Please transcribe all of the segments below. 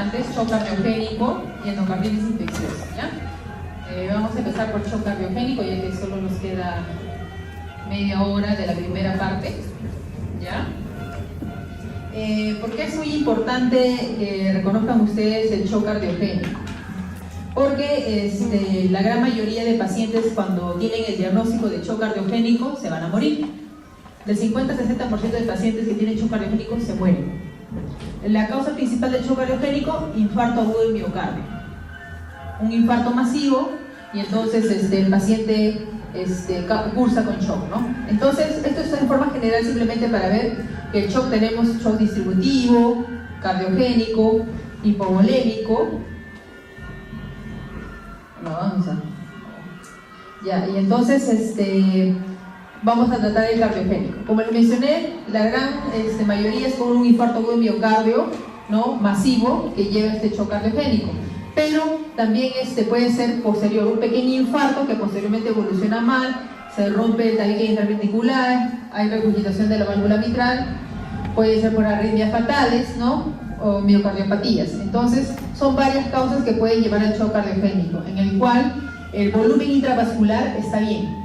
importantes: shock cardiogénico y endocarditis infecciosa, ¿ya? Vamos a empezar por shock cardiogénico, ya que solo nos queda media hora de la primera parte, ¿ya? ¿Por qué es muy importante que reconozcan ustedes el shock cardiogénico? Porque la gran mayoría de pacientes, cuando tienen el diagnóstico de shock cardiogénico, se van a morir. Del 50 al 60% de pacientes que tienen shock cardiogénico se mueren. La causa principal del shock cardiogénico: infarto agudo del miocardio. Un infarto masivo, y entonces el paciente cursa con shock, ¿no? Entonces, esto es en forma general, simplemente para ver que el shock tenemos shock distributivo, cardiogénico, hipovolémico. No, vamos a... Ya, y entonces vamos a tratar el cardiogénico. Como les mencioné, la gran mayoría es con un infarto agudo de miocardio, ¿no?, masivo, que lleva este shock cardiogénico. Pero también puede ser posterior, un pequeño infarto que posteriormente evoluciona mal, se rompe el tabique intraventricular, hay regurgitación de la válvula mitral, puede ser por arritmias fatales, ¿no?, o miocardiopatías. Entonces, son varias causas que pueden llevar al shock cardiogénico, en el cual el volumen intravascular está bien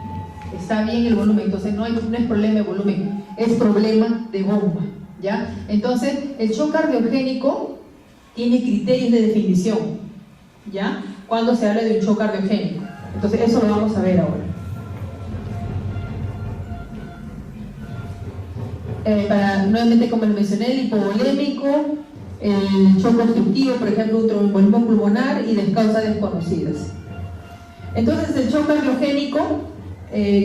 el volumen, entonces no es problema de volumen, es problema de bomba, ¿ya? Entonces, el shock cardiogénico tiene criterios de definición, ¿ya?, cuando se habla de un shock cardiogénico. Entonces, eso lo vamos a ver ahora. Nuevamente, como les mencioné, el hipovolémico, el shock obstructivo, por ejemplo, un tromboembolismo pulmonar y causas desconocidas. Entonces, el shock cardiogénico,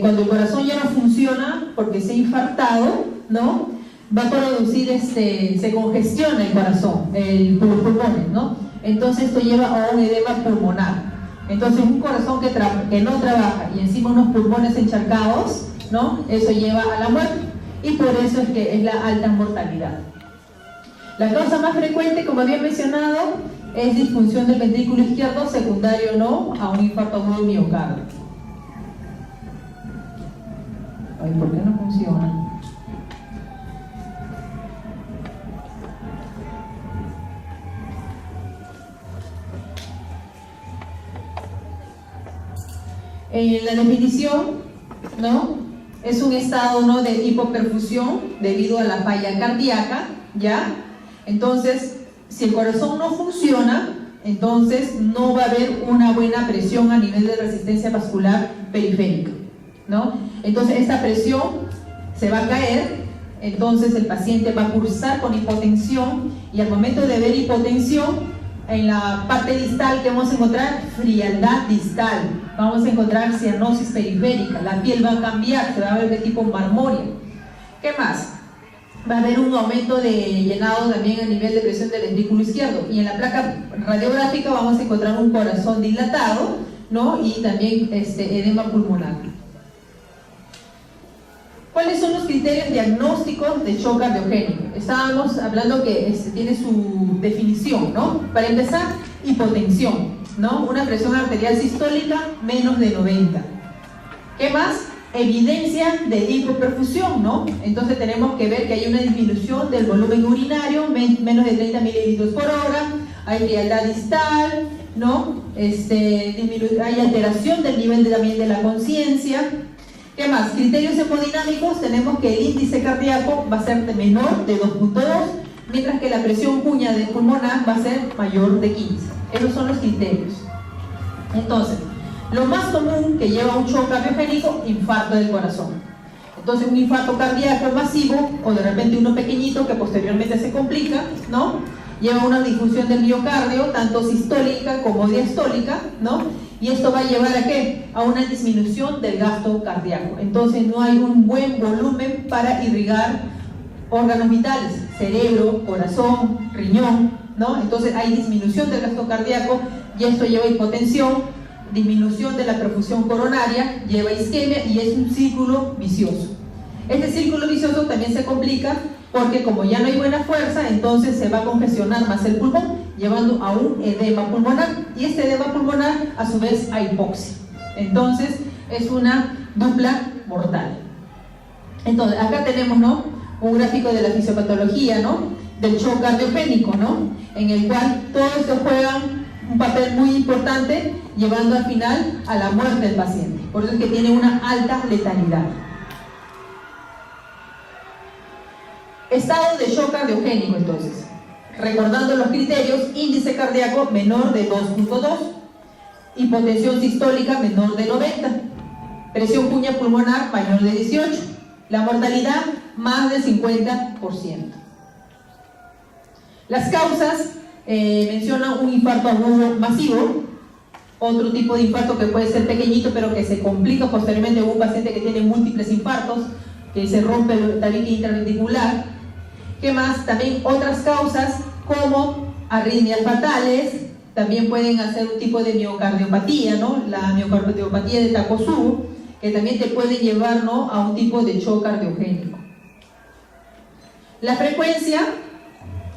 cuando el corazón ya no funciona porque se ha infartado, ¿no?, va a producir, se congestiona el corazón, los pulmones, ¿no? Entonces esto lleva a un edema pulmonar. Entonces un corazón que no trabaja y encima unos pulmones encharcados, ¿no?, eso lleva a la muerte, y por eso es que es la alta mortalidad. La causa más frecuente, como había mencionado, es disfunción del ventrículo izquierdo secundario, ¿no?, a un infarto agudo de miocardio. Ay, ¿por qué no funciona? La definición, ¿no?, es un estado, ¿no?, de hipoperfusión debido a la falla cardíaca, ¿ya? Entonces, si el corazón no funciona, entonces no va a haber una buena presión a nivel de resistencia vascular periférica, ¿no? Entonces esta presión se va a caer, entonces el paciente va a cursar con hipotensión, y al momento de ver hipotensión, en la parte distal, que vamos a encontrar frialdad distal, vamos a encontrar cianosis periférica, la piel va a cambiar, se va a ver de tipo marmórea. ¿Qué más? Va a haber un aumento de llenado también a nivel de presión del ventrículo izquierdo, y en la placa radiográfica vamos a encontrar un corazón dilatado, ¿no?, y también edema pulmonar. ¿Cuáles son los criterios diagnósticos de shock cardiogénico? Estábamos hablando que tiene su definición, ¿no? Para empezar, hipotensión, ¿no?, una presión arterial sistólica menos de 90. ¿Qué más? Evidencia de hipoperfusión, ¿no? Entonces tenemos que ver que hay una disminución del volumen urinario, menos de 30 mililitros por hora, hay frialdad distal, ¿no? Hay alteración del nivel también de la conciencia. ¿Qué más? Criterios hemodinámicos, tenemos que el índice cardíaco va a ser menor de 2.2, mientras que la presión cuña de pulmonar va a ser mayor de 15. Esos son los criterios. Entonces, lo más común que lleva un shock cardiogénico: infarto del corazón. Entonces, un infarto cardíaco masivo, o de repente uno pequeñito que posteriormente se complica, ¿no?, lleva una disfunción del miocardio, tanto sistólica como diastólica, ¿no? Y esto va a llevar ¿a qué? A una disminución del gasto cardíaco. Entonces no hay un buen volumen para irrigar órganos vitales, cerebro, corazón, riñón, ¿no? Entonces hay disminución del gasto cardíaco, y esto lleva a hipotensión, disminución de la perfusión coronaria, lleva a isquemia, y es un círculo vicioso. Este círculo vicioso también se complica porque, como ya no hay buena fuerza, entonces se va a congestionar más el pulmón, llevando a un edema pulmonar, y este edema pulmonar a su vez a hipoxia. Entonces es una dupla mortal. Entonces acá tenemos, ¿no?, un gráfico de la fisiopatología, ¿no?, del shock cardiogénico, ¿no? En el cual todos estos juegan un papel muy importante, llevando al final a la muerte del paciente. Por eso es que tiene una alta letalidad. Estado de shock cardiogénico, entonces. Recordando los criterios: índice cardíaco menor de 2.2, hipotensión sistólica menor de 90, presión puña pulmonar mayor de 18, la mortalidad más del 50%. Las causas mencionan un infarto agudo masivo, otro tipo de infarto que puede ser pequeñito pero que se complica posteriormente en un paciente que tiene múltiples infartos, que se rompe el tabique intraventricular. ¿Qué más? También otras causas como arritmias fatales, también pueden hacer un tipo de miocardiopatía, ¿no? La miocardiopatía de Takotsubo, que también te puede llevar, ¿no?, a un tipo de shock cardiogénico. La frecuencia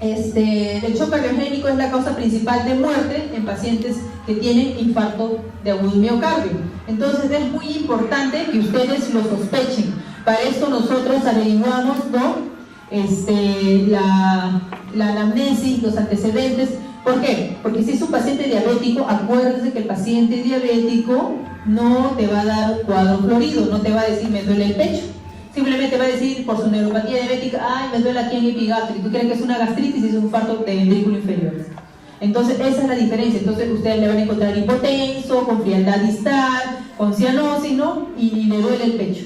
del shock cardiogénico es la causa principal de muerte en pacientes que tienen infarto de agudo miocardio. Entonces es muy importante que ustedes lo sospechen. Para esto nosotros averiguamos, ¿no?, la anamnesis, los antecedentes. ¿Por qué? Porque si es un paciente diabético, acuérdense que el paciente diabético no te va a dar un cuadro florido, no te va a decir me duele el pecho. Simplemente va a decir por su neuropatía diabética, ay, me duele aquí en epigástrico. Tú crees que es una gastritis y es un infarto de ventrículo inferior. Entonces esa es la diferencia. Entonces ustedes le van a encontrar hipotenso, con frialdad distal, con cianosis, ¿no? Y le duele el pecho.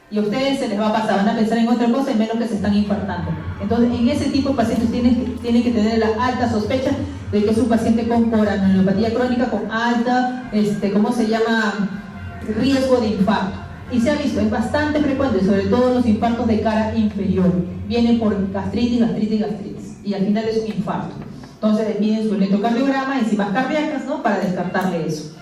Y a ustedes se les va a pasar, van a pensar en otra cosa y menos que se están infartando. Entonces en ese tipo de pacientes tienen que tener la alta sospecha de que es un paciente con coronariopatía crónica, con alta, ¿cómo se llama?, riesgo de infarto. Y se ha visto, es bastante frecuente, sobre todo los infartos de cara inferior. Vienen por gastritis, y al final es un infarto. Entonces les piden su electrocardiograma, enzimas cardíacas, ¿no?, para descartarle eso.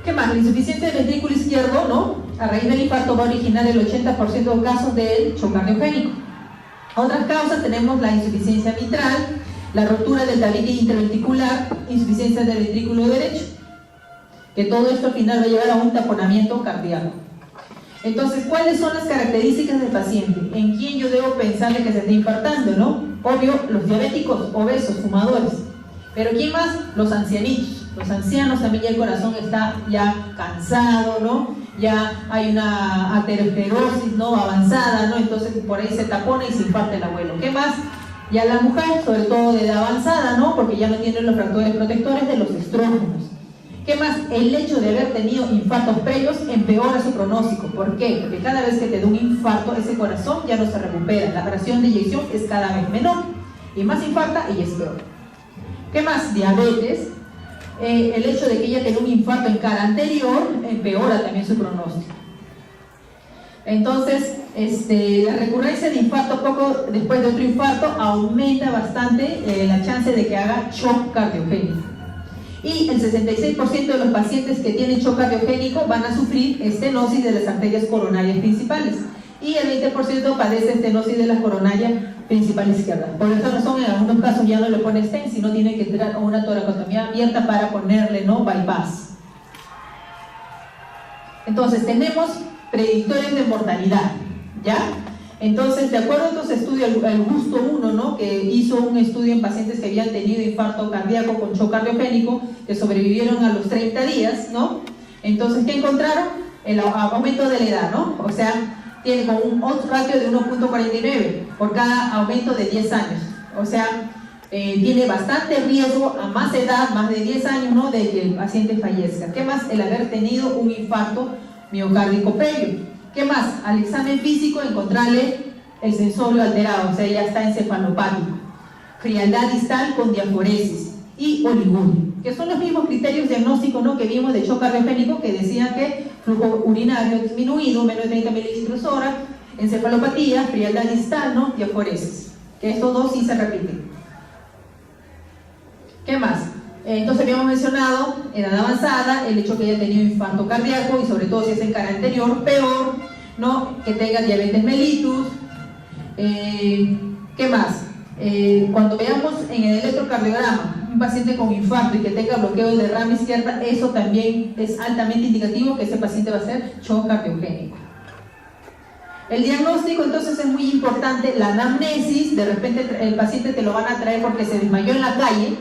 ¿Qué más? La insuficiencia del ventrículo izquierdo, ¿no?, a raíz del infarto va a originar el 80% de los casos del shock cardiogénico. Otras causas tenemos la insuficiencia mitral, la rotura del tabique interventricular, insuficiencia del ventrículo derecho, que todo esto al final va a llevar a un taponamiento cardíaco. Entonces, ¿cuáles son las características del paciente? ¿En quién yo debo pensarle que se esté infartando, no? Obvio, los diabéticos, obesos, fumadores. Pero ¿quién más? Los ancianitos. Los ancianos también ya el corazón está ya cansado, ¿no? Ya hay una aterosclerosis, ¿no?, avanzada, ¿no? Entonces por ahí se tapona y se infarta el abuelo. ¿Qué más? Ya la mujer, sobre todo de edad avanzada, ¿no?, porque ya no tiene los factores protectores de los estrógenos. ¿Qué más? El hecho de haber tenido infartos previos empeora su pronóstico. ¿Por qué? Porque cada vez que te da un infarto, ese corazón ya no se recupera. La fracción de eyección es cada vez menor. Y más infarta y es peor. ¿Qué más? Diabetes. El hecho de que ella tenga un infarto en cara anterior empeora también su pronóstico. Entonces, la recurrencia de infarto poco después de otro infarto aumenta bastante la chance de que haga shock cardiogénico. Y el 66% de los pacientes que tienen shock cardiogénico van a sufrir estenosis de las arterias coronarias principales. Y el 20% padece estenosis de la coronaria principal izquierda. Por esa razón, en algunos casos ya no le pone stent, sino tiene que entrar a una toracotomía abierta para ponerle, ¿no?, bypass. Entonces, tenemos predictores de mortalidad, ¿ya? Entonces, de acuerdo a estos estudios, el Gusto 1, ¿no?, que hizo un estudio en pacientes que habían tenido infarto cardíaco con shock cardiogénico, que sobrevivieron a los 30 días, ¿no? Entonces, ¿qué encontraron? El aumento de la edad, ¿no? O sea, tiene con un odds ratio de 1.49 por cada aumento de 10 años. O sea, tiene bastante riesgo a más edad, más de 10 años, ¿no?, de que el paciente fallezca. ¿Qué más? El haber tenido un infarto miocárdico previo. ¿Qué más? Al examen físico encontrarle el sensorio alterado, o sea, ya está encefalopático. Frialdad distal con diaforesis y oliguria, que son los mismos criterios diagnósticos, ¿no?, que vimos de shock cardiogénico, que decían que flujo urinario disminuido, menos de 30 mililitros hora, encefalopatía, frialdad distal, ¿no?, diaforesis, que estos dos sí se repiten. ¿Qué más? Entonces habíamos mencionado edad avanzada, el hecho que haya tenido infarto cardíaco y sobre todo si es en cara anterior, peor, ¿no?, que tenga diabetes mellitus. ¿Qué más? Cuando veamos en el electrocardiograma un paciente con infarto y que tenga bloqueo de rama izquierda, eso también es altamente indicativo que ese paciente va a ser shock cardiogénico. El diagnóstico entonces es muy importante, la anamnesis, de repente el paciente te lo van a traer porque se desmayó en la calle,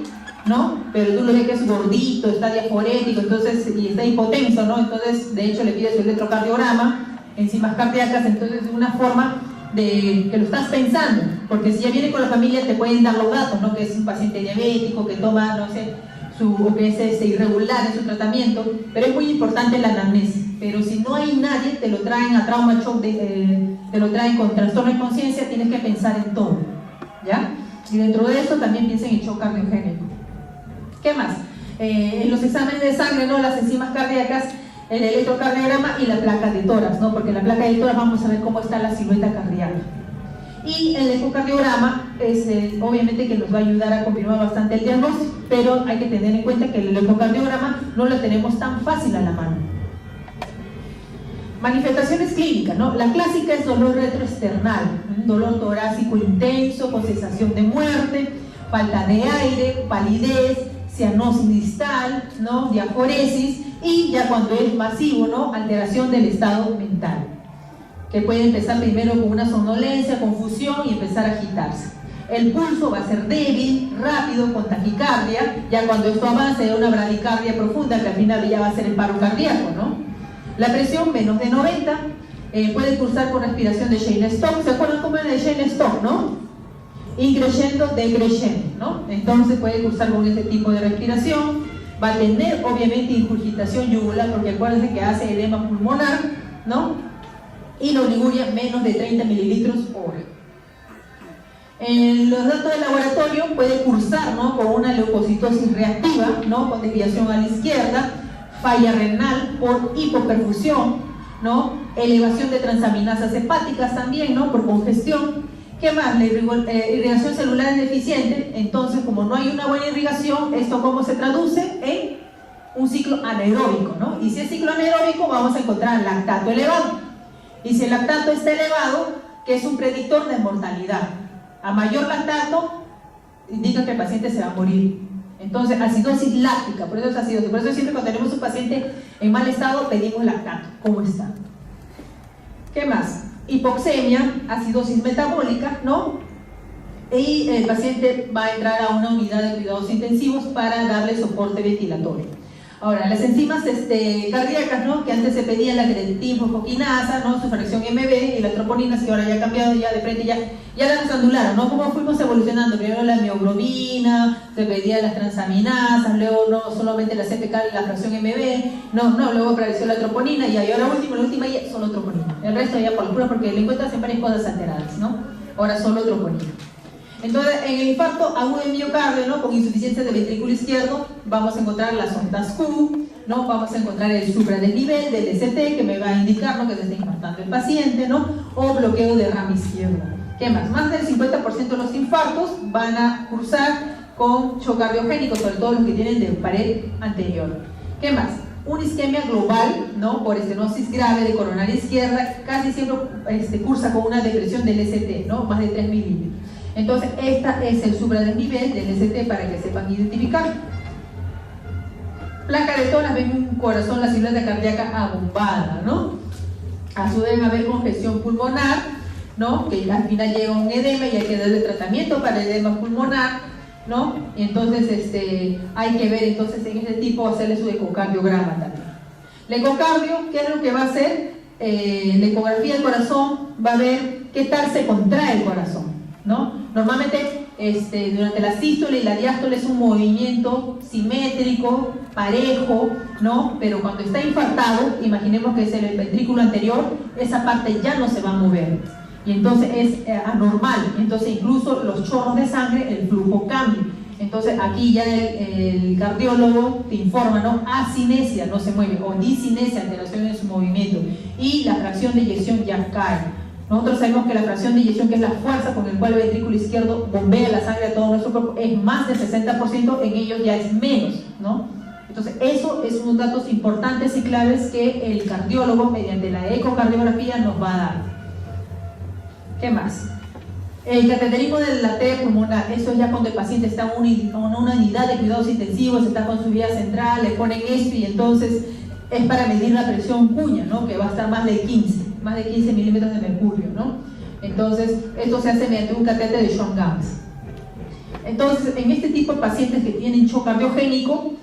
¿no? Pero tú lo ves que es gordito, está diaforético, entonces, y está hipotenso, ¿no? Entonces, de hecho, le pides el electrocardiograma, enzimas cardíacas, entonces es una forma de que lo estás pensando, porque si ya viene con la familia te pueden dar los datos, ¿no? Que es un paciente diabético, que toma, no sé, o que es irregular en su tratamiento, pero es muy importante la anamnesis. Pero si no hay nadie, te lo traen a trauma shock, te lo traen con trastorno de conciencia, tienes que pensar en todo, ¿ya? Y dentro de eso también piensen en shock cardiogénico. ¿Qué más? En los exámenes de sangre, ¿no? Las enzimas cardíacas, el electrocardiograma y la placa de tórax, ¿no? Porque en la placa de tórax vamos a ver cómo está la silueta cardíaca. Y el ecocardiograma es obviamente que nos va a ayudar a confirmar bastante el diagnóstico, pero hay que tener en cuenta que el ecocardiograma no lo tenemos tan fácil a la mano. Manifestaciones clínicas, ¿no? La clásica es dolor retroesternal, dolor torácico intenso, con sensación de muerte, falta de aire, palidez, cianosis distal, ¿no? Diaforesis, y ya cuando es masivo, ¿no? Alteración del estado mental, que puede empezar primero con una somnolencia, confusión y empezar a agitarse. El pulso va a ser débil, rápido, con taquicardia, ya cuando esto avanza hay una bradicardia profunda que al final ya va a ser el paro cardíaco, ¿no? La presión menos de 90, puede cursar con respiración de Cheyne-Stokes. ¿Se acuerdan cómo era de Cheyne-Stokes, no? Increyendo, decreyendo, ¿no? Entonces puede cursar con este tipo de respiración. Va a tener obviamente ingurgitación yugular, porque acuérdense que hace edema pulmonar, ¿no? Y la oliguria menos de 30 mililitros hora. En los datos de laboratorio puede cursar, ¿no? Con una leucocitosis reactiva, ¿no? Con desviación a la izquierda, falla renal por hipoperfusión, ¿no? Elevación de transaminasas hepáticas también, ¿no? Por congestión. ¿Qué más? La irrigación celular es deficiente, entonces como no hay una buena irrigación, ¿esto cómo se traduce? En un ciclo anaeróbico, ¿no? Y si es ciclo anaeróbico vamos a encontrar lactato elevado. Y si el lactato está elevado, que es un predictor de mortalidad. A mayor lactato, indica que el paciente se va a morir. Entonces, acidosis láctica, por eso es acidosis. Por eso siempre cuando tenemos un paciente en mal estado, pedimos lactato. ¿Cómo está? ¿Qué más? Hipoxemia, acidosis metabólica, ¿no? Y el paciente va a entrar a una unidad de cuidados intensivos para darle soporte ventilatorio. Ahora, las enzimas cardíacas, ¿no? Que antes se pedían la creatinina, fosfoquinasa, ¿no? Su fracción MB y las troponinas, que ahora ya ha cambiado, ya de frente ya las anularon, ¿no? Cómo fuimos evolucionando, primero la mioglobina, se pedían las transaminasas, luego no solamente la CPK, la fracción MB, luego apareció la troponina y ahora la última ya solo troponina. El resto ya por pura, porque le encuentras en varias cosas alteradas, ¿no? Ahora solo troponina. Entonces, en el infarto agudo de miocardio, ¿no? Con insuficiencia del ventrículo izquierdo, vamos a encontrar las ondas Q, ¿no? Vamos a encontrar el supradesnivel del ST, que me va a indicar, ¿no? Que se está infartando el paciente, ¿no? O bloqueo de rama izquierda. ¿Qué más? Más del 50% de los infartos van a cursar con shock cardiogénico, sobre todo los que tienen de pared anterior. ¿Qué más? Una isquemia global, ¿no? Por estenosis grave de coronaria izquierda, casi siempre cursa con una depresión del ST, ¿no? Más de 3 milímetros. Entonces, esta es el supradesnivel del ST para que sepan identificar. Placa de tórax, ven un corazón, la silueta cardíaca abombada, ¿no? A su vez debe haber congestión pulmonar, ¿no? Que al final llega un edema y hay que darle tratamiento para edema pulmonar, ¿no? Y entonces hay que ver entonces en este tipo hacerle su ecocardiograma también. El ecocardio, ¿qué es lo que va a hacer? La ecografía del corazón va a ver qué tal se contrae el corazón, ¿no? Normalmente durante la sístole y la diástole es un movimiento simétrico, parejo, ¿no? Pero cuando está infartado, imaginemos que es el ventrículo anterior, esa parte ya no se va a mover y entonces es anormal, entonces incluso los chorros de sangre, el flujo cambia. Entonces aquí ya el cardiólogo te informa, ¿no? Asinesia, no se mueve, o disinesia, alteración en su movimiento, y la fracción de eyección ya cae. Nosotros sabemos que la fracción de eyección, que es la fuerza con la cual el ventrículo izquierdo bombea la sangre a todo nuestro cuerpo, es más del 60%, en ellos ya es menos, ¿no? Entonces, eso es unos datos importantes y claves que el cardiólogo, mediante la ecocardiografía, nos va a dar. ¿Qué más? El cateterismo de la arteria pulmonar, eso es ya cuando el paciente está en una unidad de cuidados intensivos, está con su vía central, le ponen esto y entonces es para medir la presión cuña, ¿no? Que va a estar más de 15. más de 15 milímetros de mercurio, ¿no? Entonces, esto se hace mediante un catéter de Schwann-Ganz. Entonces, en este tipo de pacientes que tienen shock cardiogénico,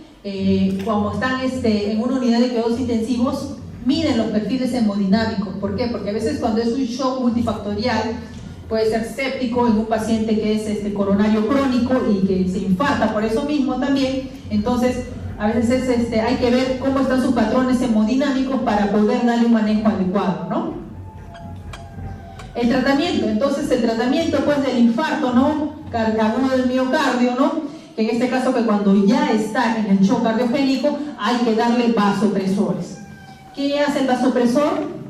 como están en una unidad de cuidados intensivos, miden los perfiles hemodinámicos. ¿Por qué? Porque a veces cuando es un shock multifactorial, puede ser séptico en un paciente que es coronario crónico y que se infarta por eso mismo también. Entonces, a veces hay que ver cómo están sus patrones hemodinámicos para poder darle un manejo adecuado, ¿no? El tratamiento, entonces el tratamiento pues del infarto, ¿no? Agudo del miocardio, ¿no? Que en este caso que cuando ya está en el shock cardiogénico hay que darle vasopresores. ¿Qué hace el vasopresor?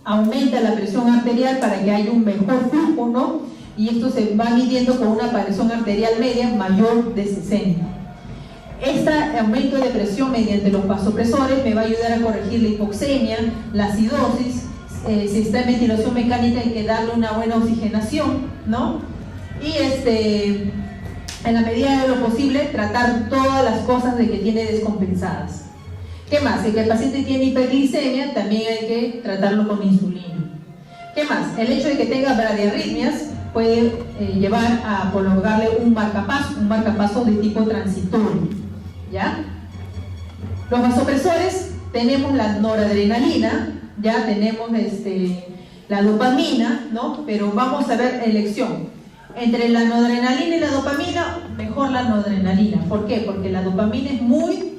Aumenta la presión arterial para que haya un mejor flujo, ¿no? Y esto se va midiendo con una presión arterial media mayor de 60. Este aumento de presión mediante los vasopresores me va a ayudar a corregir la hipoxemia, la acidosis. Si está en ventilación mecánica hay que darle una buena oxigenación, ¿no? Y en la medida de lo posible tratar todas las cosas de que tiene descompensadas. ¿Qué más? Si el paciente tiene hiperglicemia, también hay que tratarlo con insulina. ¿Qué más? El hecho de que tenga bradiarritmias puede llevar a prolongarle un marcapaso de tipo transitorio, ¿ya? Los vasopresores, tenemos la noradrenalina, ya tenemos la dopamina, ¿no? Pero vamos a ver elección. Entre la noradrenalina y la dopamina, mejor la noradrenalina. ¿Por qué? Porque la dopamina es muy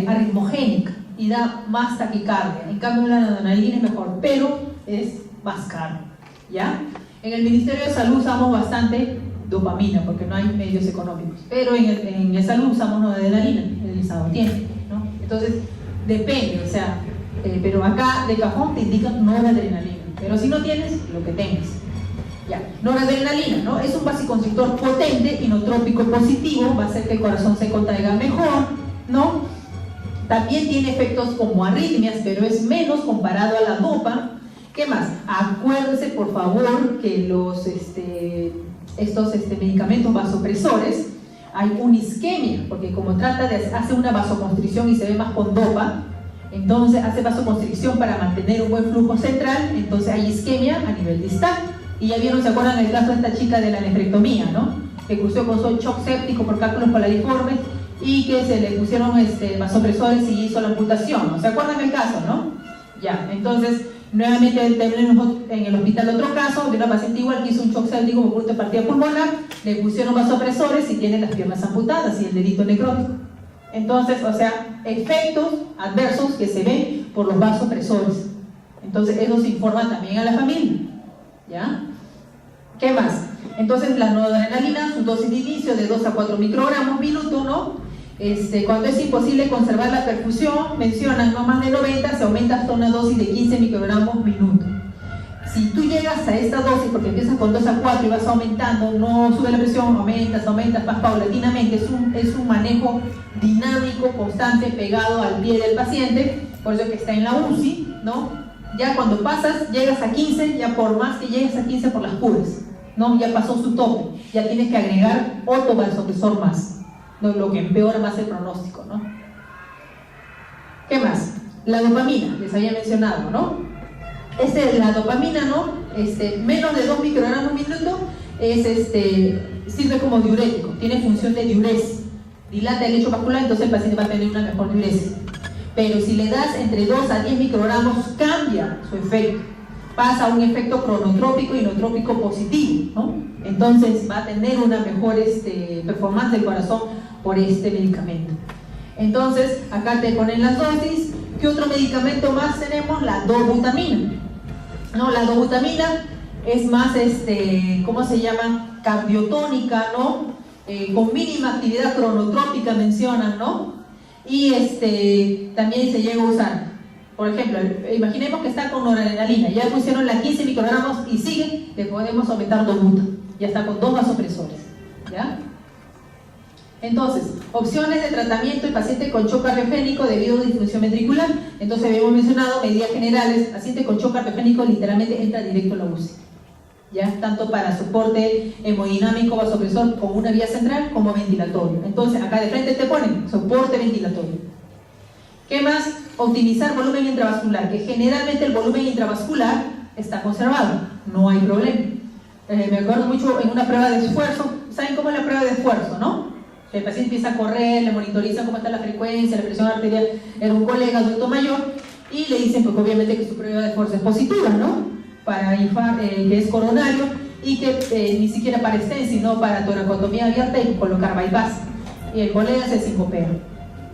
arritmogénica y da más taquicardia. En cambio la noradrenalina es mejor, pero es más caro, ¿ya? En el Ministerio de Salud usamos bastante dopamina porque no hay medios económicos, pero en el salud usamos noradrenalina, el Estado tiene, ¿no? Entonces depende, o sea, pero acá de cajón te indican noradrenalina, pero si no tienes, lo que tengas. Ya. Noradrenalina, ¿no? Es un vasoconstrictor potente, inotrópico positivo, va a hacer que el corazón se contraiga mejor, ¿no? También tiene efectos como arritmias, pero es menos comparado a la dopa. ¿Qué más? Acuérdense, por favor, que estos medicamentos vasopresores, hay una isquemia, porque como hace una vasoconstricción y se ve más con dopa, entonces hace vasoconstricción para mantener un buen flujo central, entonces hay isquemia a nivel distal. Y ya vieron, ¿se acuerdan el caso de esta chica de la nefrectomía, ¿no? Que cursó con su shock séptico por cálculos polariformes y que se le pusieron vasopresores y hizo la amputación, ¿no? ¿Se acuerdan el caso, no? Ya, entonces, nuevamente tenemos en el hospital otro caso de una paciente igual que hizo un shock séptico por punto de partida pulmonar, le pusieron vasopresores y tiene las piernas amputadas y el dedito necrótico. Entonces, o sea, efectos adversos que se ven por los vasopresores. Entonces, eso se informa también a la familia, ¿ya? ¿Qué más? Entonces, la noradrenalina, su dosis de inicio de 2 a 4 microgramos minuto, ¿no? Cuando es imposible conservar la perfusión, mencionan no más de 90, se aumenta hasta una dosis de 15 microgramos minuto. Si tú llegas a esta dosis, porque empiezas con 2 a 4 y vas aumentando, no sube la presión, aumentas, vas paulatinamente, es un manejo dinámico, constante, pegado al pie del paciente, por eso que está en la UCI, ¿no? Ya cuando pasas, llegas a 15, ya por más que llegues a 15 por las puras, ¿no? Ya pasó su tope, ya tienes que agregar otro vasopresor más, ¿no? Lo que empeora más el pronóstico, ¿no? ¿Qué más? La dopamina, les había mencionado, ¿no? La dopamina, ¿no? Menos de 2 microgramos minuto, sirve como diurético, tiene función de diuresis, dilata el lecho vascular, entonces el paciente va a tener una mejor diuresis. Pero si le das entre 2 a 10 microgramos, cambia su efecto. Pasa a un efecto cronotrópico y inotrópico positivo, ¿no? Entonces va a tener una mejor performance del corazón por este medicamento. Entonces, acá te ponen las dosis. ¿Qué otro medicamento más tenemos? La dobutamina. ¿No? La dobutamina es más, ¿cómo se llama? Cardiotónica, ¿no? Con mínima actividad cronotrópica mencionan, ¿no? Y también se llega a usar, por ejemplo, imaginemos que está con noradrenalina, ya pusieron la 15 microgramos y sigue, le podemos aumentar dobuta, ya está con 2 vasopresores, ¿ya? Entonces, opciones de tratamiento en paciente con shock cardiogénico debido a disfunción ventricular. Entonces habíamos mencionado medidas generales, paciente con shock cardiogénico literalmente entra directo a la UCI, ¿ya? Tanto para soporte hemodinámico vasopresor con una vía central como ventilatorio. Entonces acá de frente te ponen soporte ventilatorio. ¿Qué más? Optimizar volumen intravascular, que generalmente el volumen intravascular está conservado, no hay problema. Me acuerdo mucho en una prueba de esfuerzo. ¿Saben cómo es la prueba de esfuerzo, no? El paciente empieza a correr, le monitorizan cómo está la frecuencia, la presión arterial. Era un colega adulto mayor y le dicen pues obviamente que su prueba de esfuerzo es positiva, ¿no? Para que es coronario y que ni siquiera para stent, sino para toracotomía abierta y colocar bypass. Y el colega se sincopea,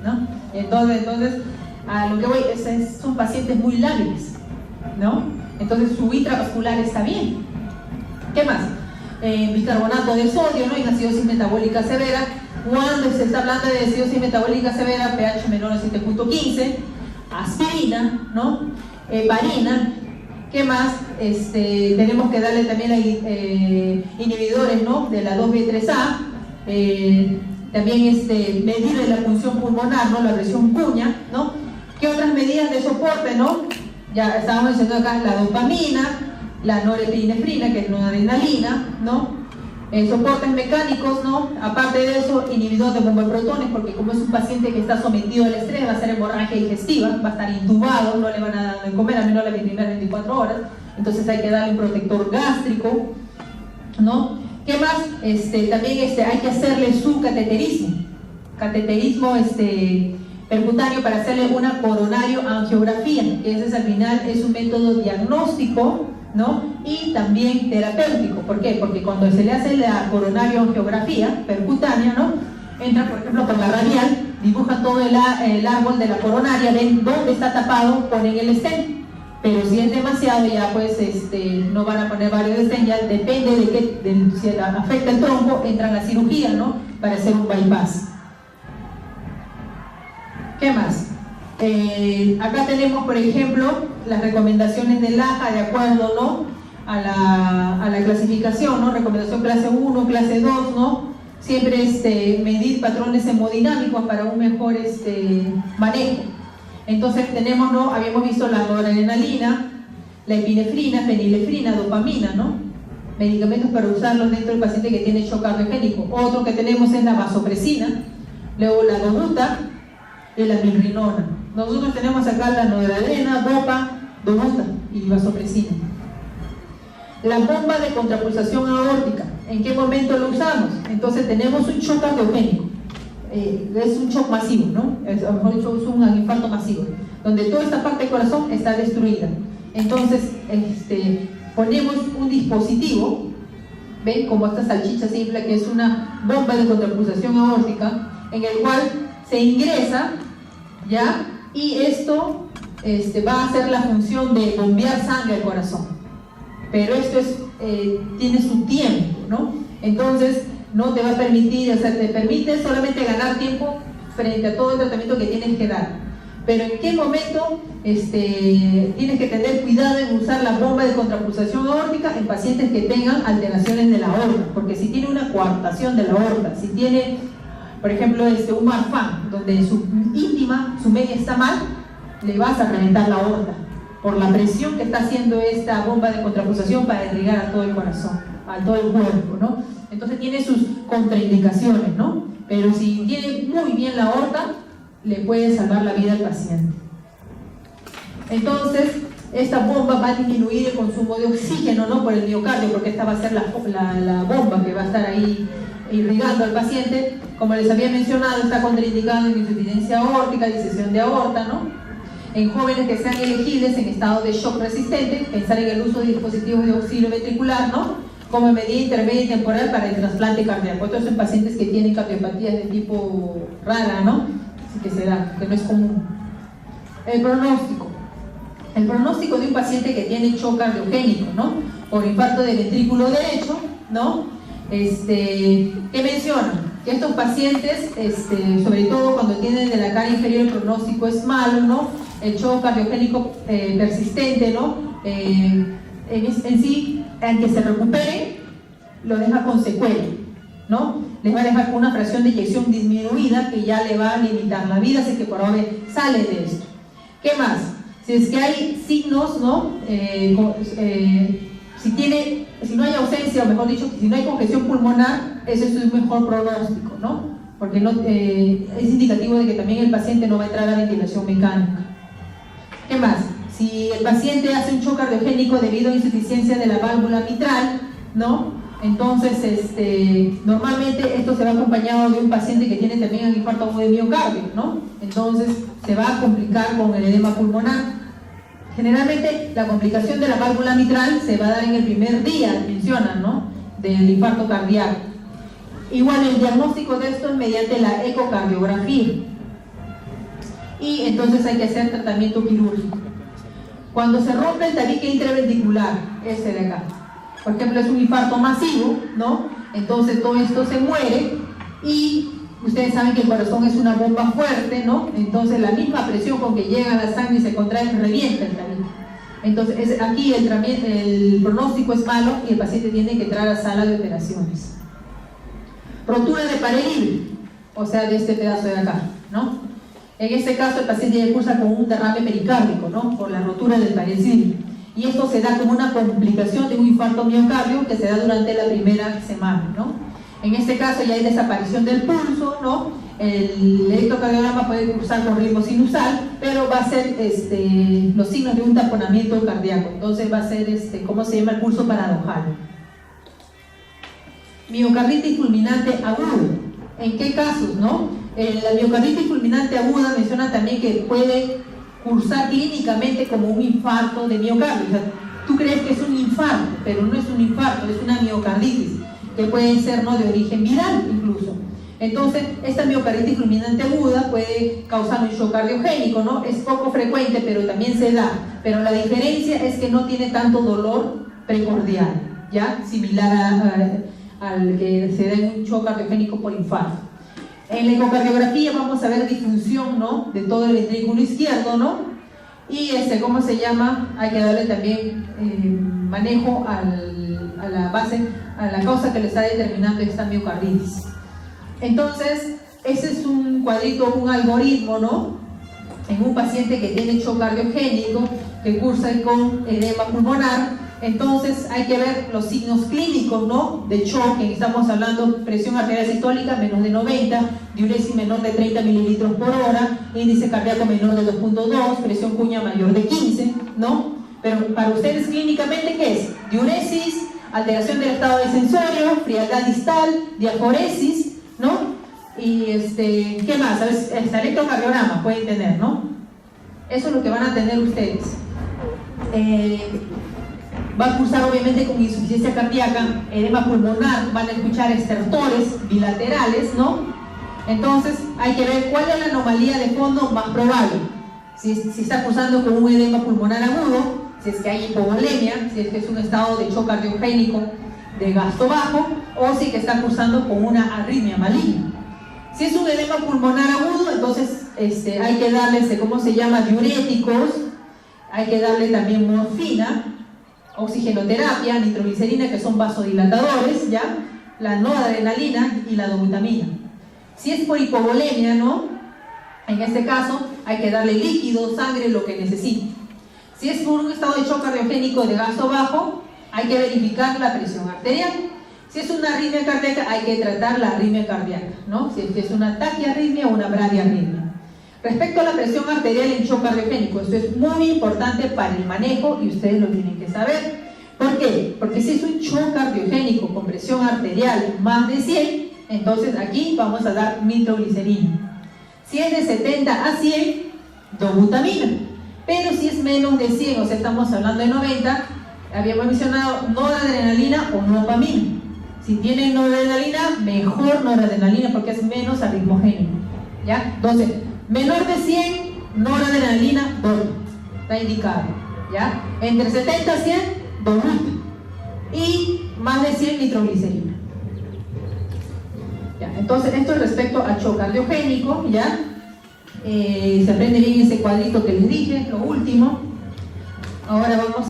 ¿no? Entonces a lo que voy son pacientes muy lábiles, ¿no? Entonces su intravascular está bien. ¿Qué más? Bicarbonato de sodio, ¿no? Y acidosis metabólica severa. Cuando se está hablando de acidosis metabólica severa, pH menor a 7.15, aspirina, ¿no? Heparina. ¿Qué más? Tenemos que darle también inhibidores, ¿no? De la 2B3A. También medir la función pulmonar, ¿no? La presión cuña, ¿no? ¿Qué otras medidas de soporte, no? Ya estábamos mencionando acá la dopamina, la norepinefrina, que es noradrenalina, ¿no? Soportes mecánicos, ¿no? Aparte de eso, inhibidor de bomba de protones, porque como es un paciente que está sometido al estrés, va a ser hemorragia digestiva, va a estar intubado, no le van a dar de comer a menos de las primeras 24 horas, entonces hay que darle un protector gástrico, ¿no? ¿Qué más? También hay que hacerle su cateterismo percutáneo para hacerle una coronario angiografía, que ese al final es un método diagnóstico, ¿no? Y también terapéutico. ¿Por qué? Porque cuando se le hace la coronario angiografía percutánea, ¿no? Entra, por ejemplo, por la radial, dibujan todo el árbol de la coronaria, ven dónde está tapado, ponen el stent. Pero si es demasiado, ya pues no van a poner varios stent, ya depende de si afecta el tronco, entran a cirugía, ¿no? Para hacer un bypass. ¿Qué más? Acá tenemos, por ejemplo, las recomendaciones del AJA de acuerdo, ¿no? a la clasificación, ¿no? Recomendación clase 1, clase 2, ¿no? Siempre medir patrones hemodinámicos para un mejor manejo. Entonces tenemos, ¿no? Habíamos visto la noradrenalina, la epinefrina, fenilefrina, dopamina, ¿no? Medicamentos para usarlos dentro del paciente que tiene shock cardiogénico. Otro que tenemos es la vasopresina, luego la dobuta y la milrinona. Nosotros tenemos acá la noradrenalina, dopa, dobuta y vasopresina. La bomba de contrapulsación aórtica, ¿en qué momento lo usamos? Entonces tenemos un shock cardiogénico, es un shock masivo, ¿no? A lo mejor dicho, es un infarto masivo, donde toda esta parte del corazón está destruida. Entonces, ponemos un dispositivo, ¿ven? Como esta salchicha simple, que es una bomba de contrapulsación aórtica, en el cual se ingresa, ¿ya? Y esto va a hacer la función de bombear sangre al corazón. Pero esto tiene su tiempo, ¿no? Entonces no te va a permitir, o sea, te permite solamente ganar tiempo frente a todo el tratamiento que tienes que dar. Pero en qué momento tienes que tener cuidado en usar la bomba de contrapulsación aórtica en pacientes que tengan alteraciones de la aorta, porque si tiene una coartación de la aorta, si tiene, por ejemplo, un Marfan, donde su íntima, su media está mal, le vas a reventar la aorta por la presión que está haciendo esta bomba de contrapulsación para irrigar a todo el corazón, a todo el cuerpo, ¿no? Entonces tiene sus contraindicaciones, ¿no? Pero si tiene muy bien la aorta, le puede salvar la vida al paciente. Entonces, esta bomba va a disminuir el consumo de oxígeno, ¿no? Por el miocardio, porque esta va a ser la bomba que va a estar ahí irrigando al paciente. Como les había mencionado, está contraindicado en insuficiencia aórtica, disección de aorta, ¿no? En jóvenes que sean elegibles en estado de shock resistente, pensar en el uso de dispositivos de auxilio ventricular, ¿no? Como medida intermedia y temporal para el trasplante cardíaco. Estos son pacientes que tienen cardiopatías de tipo rara, ¿no? Así que se da, que no es común. El pronóstico. El pronóstico de un paciente que tiene shock cardiogénico, ¿no? Por infarto del ventrículo derecho, ¿no? ¿Qué mencionan? Que estos pacientes, sobre todo cuando tienen de la cara inferior, el pronóstico es malo, ¿no? El shock cardiogénico persistente, ¿no? En sí, aunque se recupere, lo deja con secuela, ¿no? Les va a dejar con una fracción de eyección disminuida que ya le va a limitar la vida, así que por ahora sale de esto. ¿Qué más? Si es que hay signos, ¿no? Si no hay ausencia, o mejor dicho, si no hay congestión pulmonar, ese es un mejor pronóstico, ¿no? porque no, es indicativo de que también el paciente no va a entrar a ventilación mecánica. ¿Qué más? Si el paciente hace un shock cardiogénico debido a insuficiencia de la válvula mitral, ¿no? Entonces, normalmente esto se va acompañado de un paciente que tiene también un infarto agudo de miocardio, ¿no? Entonces, se va a complicar con el edema pulmonar. Generalmente, la complicación de la válvula mitral se va a dar en el primer día, mencionan, ¿no? Del infarto cardíaco. Igual, el diagnóstico de esto es mediante la ecocardiografía. Y entonces hay que hacer tratamiento quirúrgico. Cuando se rompe el tabique intraventricular, este de acá, por ejemplo, es un infarto masivo, ¿no? Entonces todo esto se muere y ustedes saben que el corazón es una bomba fuerte, ¿no? Entonces la misma presión con que llega la sangre y se contrae, revienta el tabique. Entonces aquí el pronóstico es malo y el paciente tiene que entrar a sala de operaciones. Rotura de pared libre, o sea, de este pedazo de acá, ¿no? En este caso el paciente ya cursa con un derrame pericárdico, ¿no? Por la rotura del pared libre. Y esto se da como una complicación de un infarto miocardio que se da durante la primera semana, ¿no? En este caso ya hay desaparición del pulso, ¿no? El electrocardiograma puede cursar con ritmo sinusal, pero va a ser los signos de un taponamiento cardíaco. Entonces va a ser, ¿cómo se llama? El pulso paradojal. Miocarditis fulminante aguda. ¿En qué casos, no? La miocarditis fulminante aguda menciona también que puede cursar clínicamente como un infarto de miocardio. O sea, tú crees que es un infarto, pero no es un infarto, es una miocarditis, que puede ser, ¿no?, de origen viral incluso. Entonces, esta miocarditis fulminante aguda puede causar un shock cardiogénico, ¿no? Es poco frecuente, pero también se da. Pero la diferencia es que no tiene tanto dolor precordial, ¿ya? Similar al que se da en un shock cardiogénico por infarto. En la ecocardiografía vamos a ver disfunción, ¿no?, de todo el ventrículo izquierdo, ¿no? Y ¿cómo se llama? Hay que darle también manejo a la base, a la causa que le está determinando esta miocarditis. Entonces, ese es un cuadrito, un algoritmo, ¿no? En un paciente que tiene shock cardiogénico, que cursa con edema pulmonar. Entonces hay que ver los signos clínicos, ¿no?, de shock. Estamos hablando presión arterial sistólica menos de 90, diuresis menor de 30 mililitros por hora, índice cardíaco menor de 2.2, presión cuña mayor de 15, ¿no? Pero para ustedes clínicamente, ¿qué es? Diuresis, alteración del estado del sensorio, frialdad distal, diaforesis, ¿no? Y ¿qué más? El electrocardiograma pueden tener, ¿no? Eso es lo que van a tener ustedes. Va a cursar obviamente con insuficiencia cardíaca, edema pulmonar, van a escuchar estertores bilaterales, ¿no? Entonces hay que ver cuál es la anomalía de fondo más probable. Si está cursando con un edema pulmonar agudo, si es que hay hipovolemia, si es que es un estado de shock cardiogénico de gasto bajo, o si que está cursando con una arritmia maligna. Si es un edema pulmonar agudo, entonces hay que darle, ¿cómo se llama?, diuréticos, hay que darle también morfina, oxigenoterapia, nitroglicerina, que son vasodilatadores, ¿ya? La noradrenalina y la dobutamina. Si es por hipovolemia, ¿no?, en este caso hay que darle líquido, sangre, lo que necesite. Si es por un estado de shock cardiogénico de gasto bajo, hay que verificar la presión arterial. Si es una arritmia cardíaca, hay que tratar la arritmia cardíaca, ¿no? Si es una taquiarritmia o una bradiarritmia. Respecto a la presión arterial en shock cardiogénico, esto es muy importante para el manejo y ustedes lo tienen que saber. ¿Por qué? Porque si es un shock cardiogénico con presión arterial más de 100, entonces aquí vamos a dar nitroglicerina. Si es de 70 a 100, dobutamina. Pero si es menos de 100, o sea, estamos hablando de 90, habíamos mencionado noradrenalina o dopamina. Si tienen noradrenalina, mejor noradrenalina porque es menos arritmogénico, ¿ya? Entonces, menor de 100, noradrenalina, está indicado, ¿ya? Entre 70 a 100, dobuta. Y más de 100, nitroglicerina. ¿Ya? Entonces, esto es respecto al shock cardiogénico, ¿ya? Se aprende bien ese cuadrito que les dije, lo último. Ahora vamos